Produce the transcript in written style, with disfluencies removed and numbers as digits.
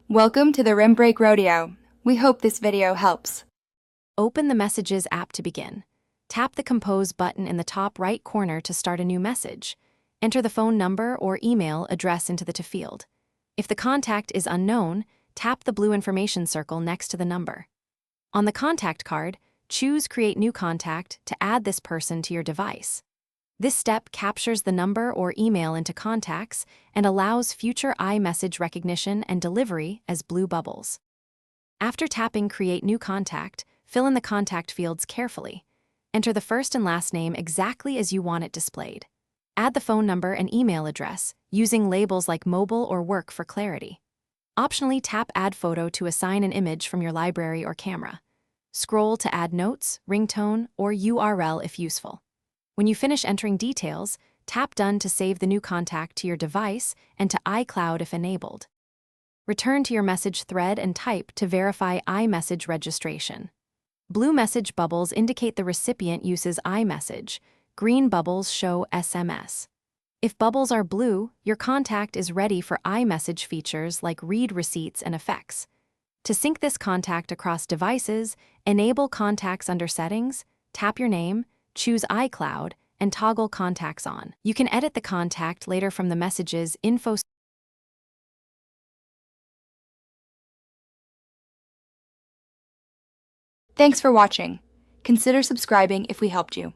Welcome to the Rim Break Rodeo. We hope this video helps. Open the Messages app to begin. Tap the Compose button in the top right corner to start a new message. Enter the phone number or email address into the To field. If the contact is unknown, tap the blue information circle next to the number. On the contact card, choose Create New Contact to add this person to your device. This step captures the number or email into contacts and allows future iMessage recognition and delivery as blue bubbles. After tapping Create New Contact, fill in the contact fields carefully. Enter the first and last name exactly as you want it displayed. Add the phone number and email address, using labels like mobile or work for clarity. Optionally, tap Add Photo to assign an image from your library or camera. Scroll to add notes, ringtone, or URL if useful. When you finish entering details, tap Done to save the new contact to your device and to iCloud if enabled. Return to your message thread and type to verify iMessage registration. Blue message bubbles indicate the recipient uses iMessage. Green bubbles show SMS. If bubbles are blue, your contact is ready for iMessage features like read receipts and effects. To sync this contact across devices, enable Contacts under Settings, tap your name, choose iCloud, and toggle Contacts on. You can edit the contact later from the Messages info. Thanks for watching. Consider subscribing if we helped you.